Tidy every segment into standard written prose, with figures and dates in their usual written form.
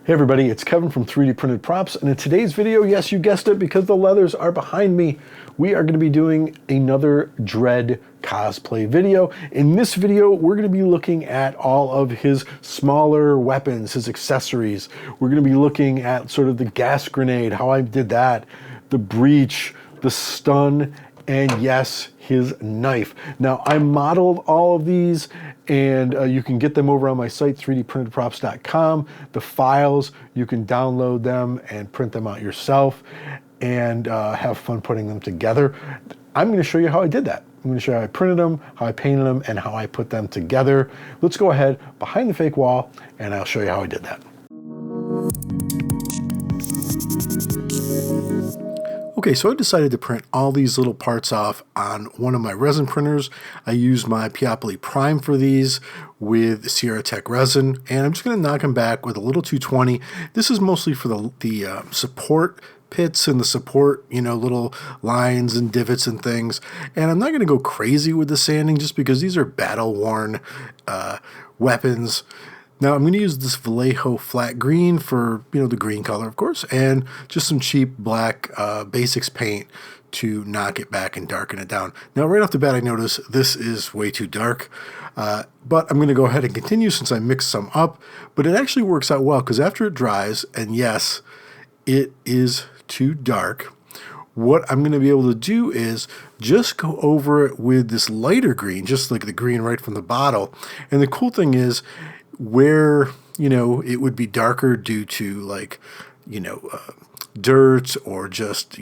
Hey everybody, it's Kevin from 3D Printed Props, and in today's video, yes, you guessed it, because the leathers are behind me, we are going to be doing another Dredd cosplay video. In this video, we're going to be looking at all of his smaller weapons, his accessories. We're going to be looking at sort of the gas grenade, how I did that, the breach, the stun, and yes, his knife. Now, I modeled all of these, and you can get them over on my site, 3dprintedprops.com. The files, you can download them and print them out yourself and have fun putting them together. I'm going to show you how I did that. I'm going to show you how I printed them, how I painted them, and how I put them together. Let's go ahead behind the fake wall, and I'll show you how I did that. Okay, so I decided to print all these little parts off on one of my resin printers. I used my Peopoly Prime for these with Sierra Tech resin, and I'm just going to knock them back with a little 220. This is mostly for the support pits and the support, little lines and divots and things. And I'm not going to go crazy with the sanding just because these are battle-worn weapons. Now I'm going to use this Vallejo flat green for, the green color, of course, and just some cheap black basics paint to knock it back and darken it down. Now right off the bat I notice this is way too dark, but I'm going to go ahead and continue since I mixed some up, but it actually works out well because after it dries, and yes, it is too dark, what I'm going to be able to do is just go over it with this lighter green, just like the green right from the bottle. And the cool thing is, where, it would be darker due to dirt or just,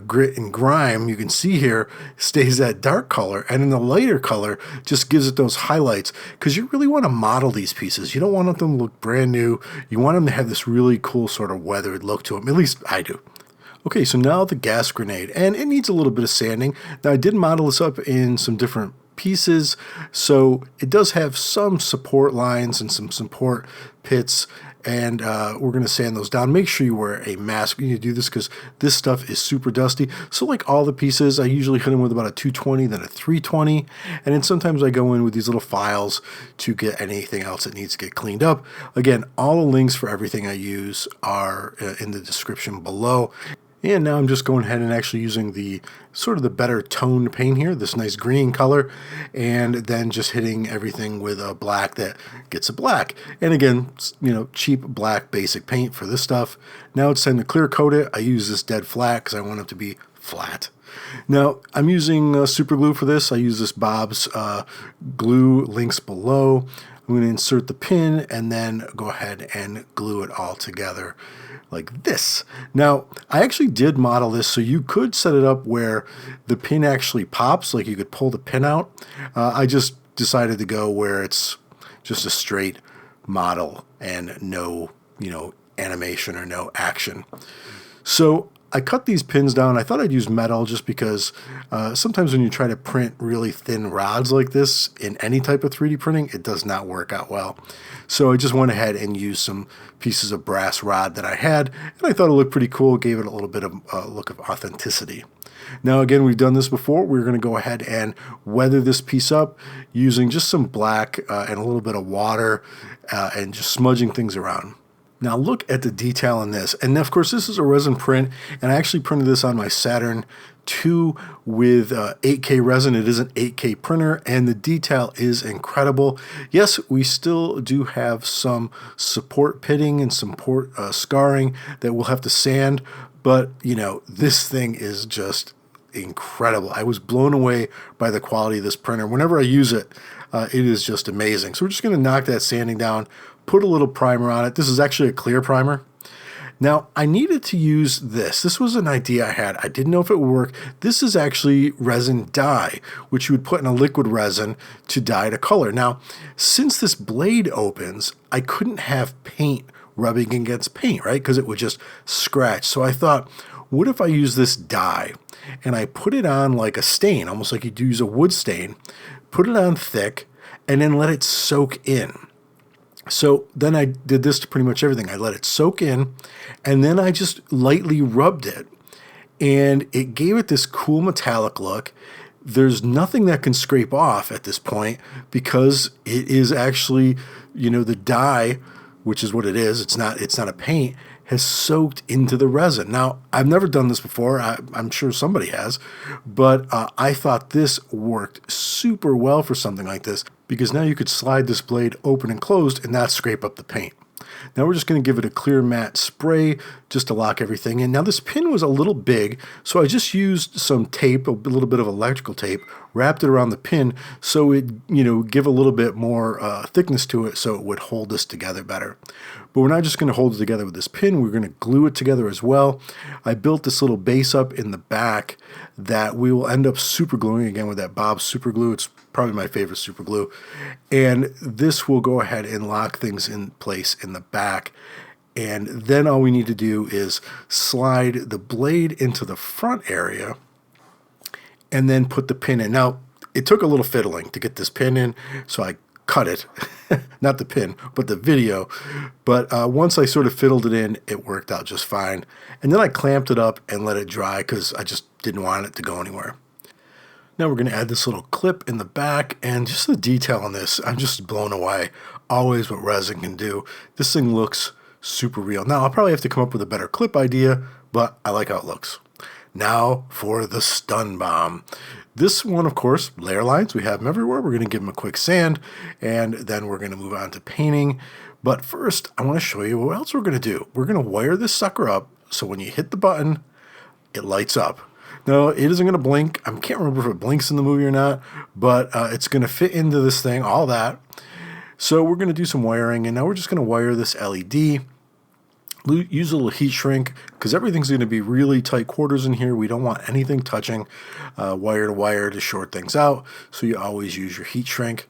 grit and grime, you can see here, stays that dark color. And in the lighter color, just gives it those highlights. Because you really want to model these pieces. You don't want them to look brand new. You want them to have this really cool sort of weathered look to them. At least I do. Okay, so now the gas grenade. And it needs a little bit of sanding. Now, I did model this up in some different pieces, so it does have some support lines and some support pits, and we're going to sand those down. Make sure you wear a mask when you do this because this stuff is super dusty. So like all the pieces, I usually hit them with about a 220, then a 320, and then sometimes I go in with these little files to get anything else that needs to get cleaned up. Again, all the links for everything I use are in the description below. And now I'm just going ahead and actually using the sort of the better toned paint here, this nice green color, and then just hitting everything with a black that gets a black. And again, cheap black basic paint for this stuff. Now it's time to clear coat it. I use this dead flat because I want it to be flat. Now I'm using super glue for this. I use this Bob's glue, links below. I'm going to insert the pin and then go ahead and glue it all together like this. Now, I actually did model this so you could set it up where the pin actually pops, like you could pull the pin out. I just decided to go where it's just a straight model and no, animation or no action. So I cut these pins down. I thought I'd use metal just because sometimes when you try to print really thin rods like this in any type of 3D printing, it does not work out well. So I just went ahead and used some pieces of brass rod that I had, and I thought it looked pretty cool, gave it a little bit of a look of authenticity. Now again, we've done this before. We're going to go ahead and weather this piece up using just some black and a little bit of water and just smudging things around. Now look at the detail in this. And of course this is a resin print, and I actually printed this on my Saturn II with 8K resin. It is an 8K printer, and the detail is incredible. Yes, we still do have some support pitting and support scarring that we'll have to sand, but this thing is just incredible. I was blown away by the quality of this printer. Whenever I use it, it is just amazing. So we're just going to knock that sanding down, put a little primer on it. This is actually a clear primer. Now, I needed to use this. This was an idea I had. I didn't know if it would work. This is actually resin dye, which you would put in a liquid resin to dye to color. Now, since this blade opens, I couldn't have paint rubbing against paint, right? Because it would just scratch. So I thought, what if I use this dye and I put it on like a stain, almost like you'd use a wood stain, put it on thick, and then let it soak in. So then I did this to pretty much everything. I let it soak in, and then I just lightly rubbed it, and it gave it this cool metallic look. There's nothing that can scrape off at this point because it is actually, the dye which is what it is, it's not a paint, has soaked into the resin. Now, I've never done this before. I'm sure somebody has, but I thought this worked super well for something like this, because now you could slide this blade open and closed and not scrape up the paint. Now we're just going to give it a clear matte spray just to lock everything in. Now this pin was a little big, so I just used some tape, a little bit of electrical tape, wrapped it around the pin so it, give a little bit more thickness to it so it would hold this together better. But we're not just going to hold it together with this pin, we're going to glue it together as well. I built this little base up in the back that we will end up super gluing again with that Bob super glue. It's probably my favorite super glue. And this will go ahead and lock things in place in the back. And then all we need to do is slide the blade into the front area and then put the pin in. Now, it took a little fiddling to get this pin in, so I cut it. Not the pin, but the video. But once I sort of fiddled it in, it worked out just fine. And then I clamped it up and let it dry because I just didn't want it to go anywhere. Now we're going to add this little clip in the back, and just the detail on this, I'm just blown away. Always what resin can do. This thing looks super real. Now I'll probably have to come up with a better clip idea, but I like how it looks. Now for the stun bomb. This one, of course, layer lines, we have them everywhere. We're going to give them a quick sand, and then we're going to move on to painting. But first, I want to show you what else we're going to do. We're going to wire this sucker up so when you hit the button, it lights up. No, it isn't going to blink. I can't remember if it blinks in the movie or not, but it's going to fit into this thing, all that. So we're going to do some wiring, and now we're just going to wire this LED. Use a little heat shrink, because everything's going to be really tight quarters in here. We don't want anything touching wire to wire to short things out, so you always use your heat shrink.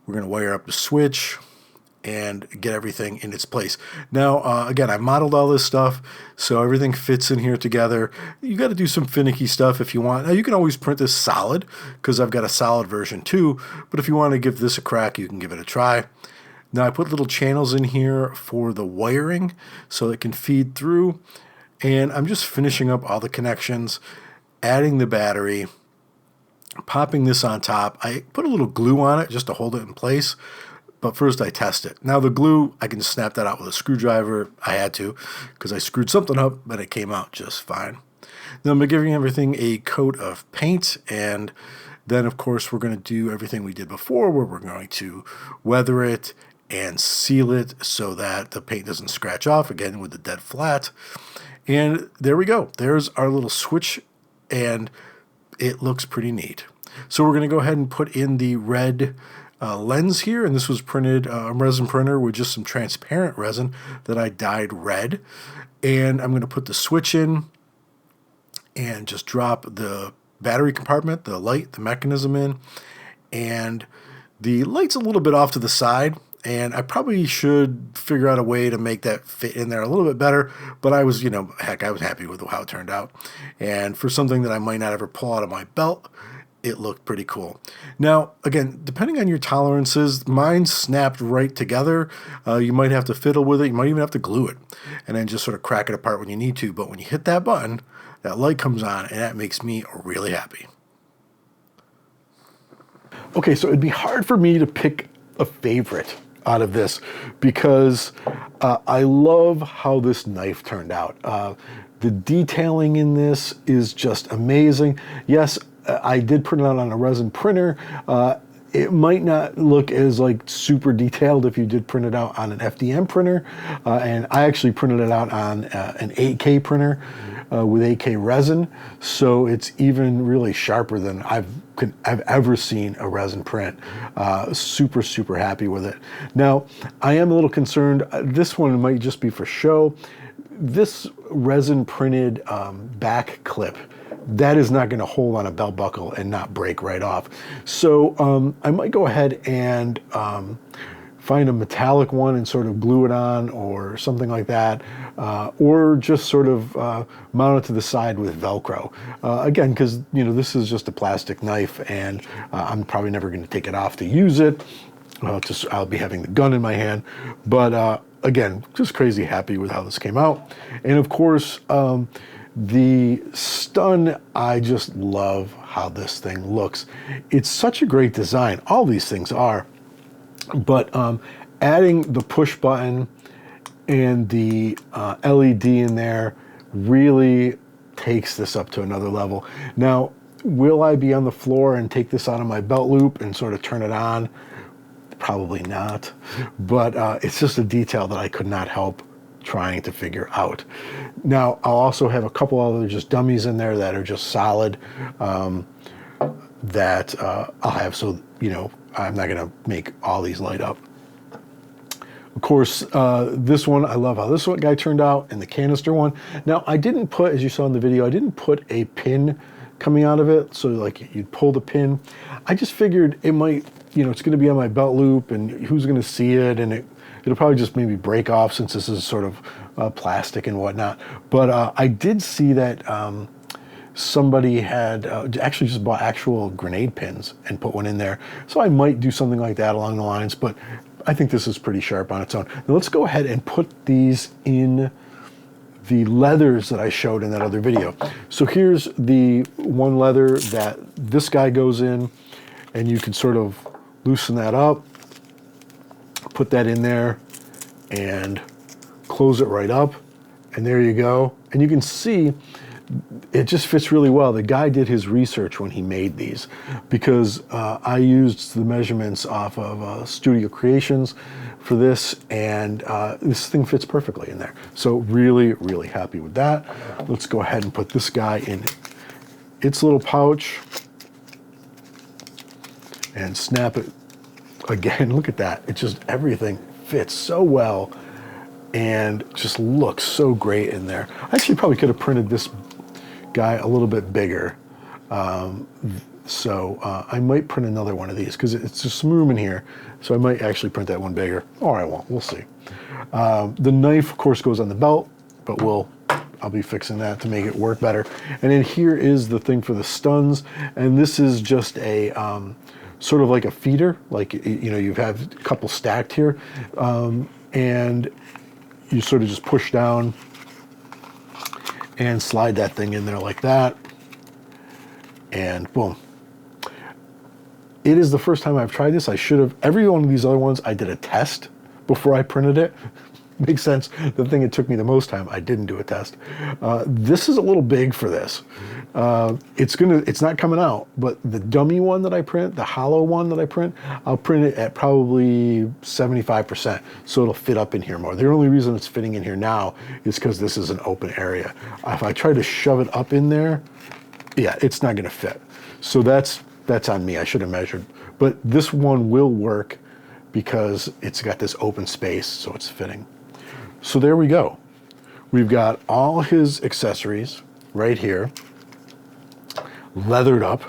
We're going to wire up the switch and get everything in its place. Now, again, I modeled all this stuff, so everything fits in here together. You got to do some finicky stuff if you want. Now, you can always print this solid, because I've got a solid version too, but if you want to give this a crack, you can give it a try. Now, I put little channels in here for the wiring so it can feed through, and I'm just finishing up all the connections, adding the battery, popping this on top. I put a little glue on it just to hold it in place, but first I test it. Now the glue, I can snap that out with a screwdriver. I had to, because I screwed something up, but it came out just fine. Then I'm giving everything a coat of paint, and then of course we're going to do everything we did before, where we're going to weather it and seal it so that the paint doesn't scratch off, again with the dead flat. And there we go. There's our little switch, and it looks pretty neat. So we're going to go ahead and put in the red lens here, and this was printed a resin printer with just some transparent resin that I dyed red. And I'm going to put the switch in and just drop the battery compartment, the light, the mechanism in, and the light's a little bit off to the side, and I probably should figure out a way to make that fit in there a little bit better, but I was, I was happy with how it turned out. And for something that I might not ever pull out of my belt, it looked pretty cool. Now, again, depending on your tolerances, mine snapped right together. You might have to fiddle with it. You might even have to glue it and then just sort of crack it apart when you need to. But when you hit that button, that light comes on, and that makes me really happy. Okay, so it'd be hard for me to pick a favorite out of this, because I love how this knife turned out. The detailing in this is just amazing. Yes, I did print it out on a resin printer. It might not look as super detailed if you did print it out on an FDM printer, and I actually printed it out on an 8K printer with 8K resin, so it's even really sharper than I've ever seen a resin print. Super happy with it. Now, I am a little concerned. This one might just be for show. This resin printed back clip, that is not going to hold on a belt buckle and not break right off. So I might go ahead and find a metallic one and sort of glue it on or something like that, or just sort of mount it to the side with Velcro. Again, because this is just a plastic knife, and I'm probably never going to take it off to use it. I'll be having the gun in my hand, but again, just crazy happy with how this came out. And of course, the stun, I just love how this thing looks. It's such a great design. All these things are, but adding the push button And the LED in there really takes this up to another level. Now, will I be on the floor and take this out of my belt loop and sort of turn it on? Probably not. But it's just a detail that I could not help trying to figure out. Now, I'll also have a couple other just dummies in there that are just solid that I'll have, so, you know, I'm not going to make all these light up. Of course, this one, I love how this one guy turned out, and the canister one. Now, I didn't put, as you saw in the video, I didn't put a pin coming out of it, so like you'd pull the pin. I just figured it might, you know, it's going to be on my belt loop, and who's going to see it, and it'll probably just maybe break off since this is sort of plastic and whatnot. But I did see that somebody had actually just bought actual grenade pins and put one in there. So I might do something like that along the lines, but I think this is pretty sharp on its own. Now let's go ahead and put these in the leathers that I showed in that other video. So here's the one leather that this guy goes in, and you can sort of loosen that up, put that in there, and close it right up, and there you go. And you can see it just fits really well. The guy did his research when he made these, because I used the measurements off of Studio Creations for this, and this thing fits perfectly in there. So really, really happy with that. Let's go ahead and put this guy in its little pouch and snap it. Again, look at that. It just, everything fits so well and just looks so great in there. I actually probably could have printed this guy a little bit bigger. So I might print another one of these because it's just some room in here. So I might actually print that one bigger, or I won't, we'll see. The knife, of course, goes on the belt, but I'll be fixing that to make it work better. And then here is the thing for the stuns. And this is just a, sort of like a feeder, like, you know, you have a couple stacked here. And you sort of just push down and slide that thing in there like that, and boom. It is the first time I've tried this. I should have, every one of these other ones, I did a test before I printed it. Makes sense. The thing that took me the most time, I didn't do a test. This is a little big for this. It's not coming out, but the dummy one that I print, the hollow one that I print, I'll print it at probably 75%, so it'll fit up in here more. The only reason it's fitting in here now is because this is an open area. If I try to shove it up in there, yeah, it's not gonna fit. So that's on me, I should have measured. But this one will work because it's got this open space, so it's fitting. So there we go. We've got all his accessories right here, leathered up,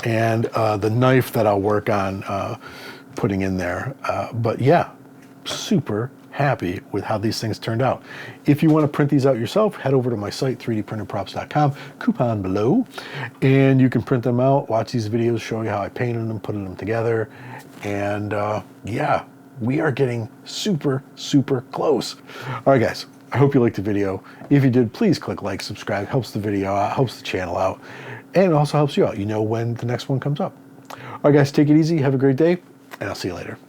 and the knife that I'll work on putting in there. But yeah, super happy with how these things turned out. If you want to print these out yourself, head over to my site, 3dprinterprops.com, coupon below, and you can print them out, watch these videos, show you how I painted them, putting them together, and yeah, we are getting super, super close. All right, guys, I hope you liked the video. If you did, please click like, subscribe. Helps the video out, helps the channel out, and it also helps you out. You know when the next one comes up. All right, guys, take it easy. Have a great day, and I'll see you later.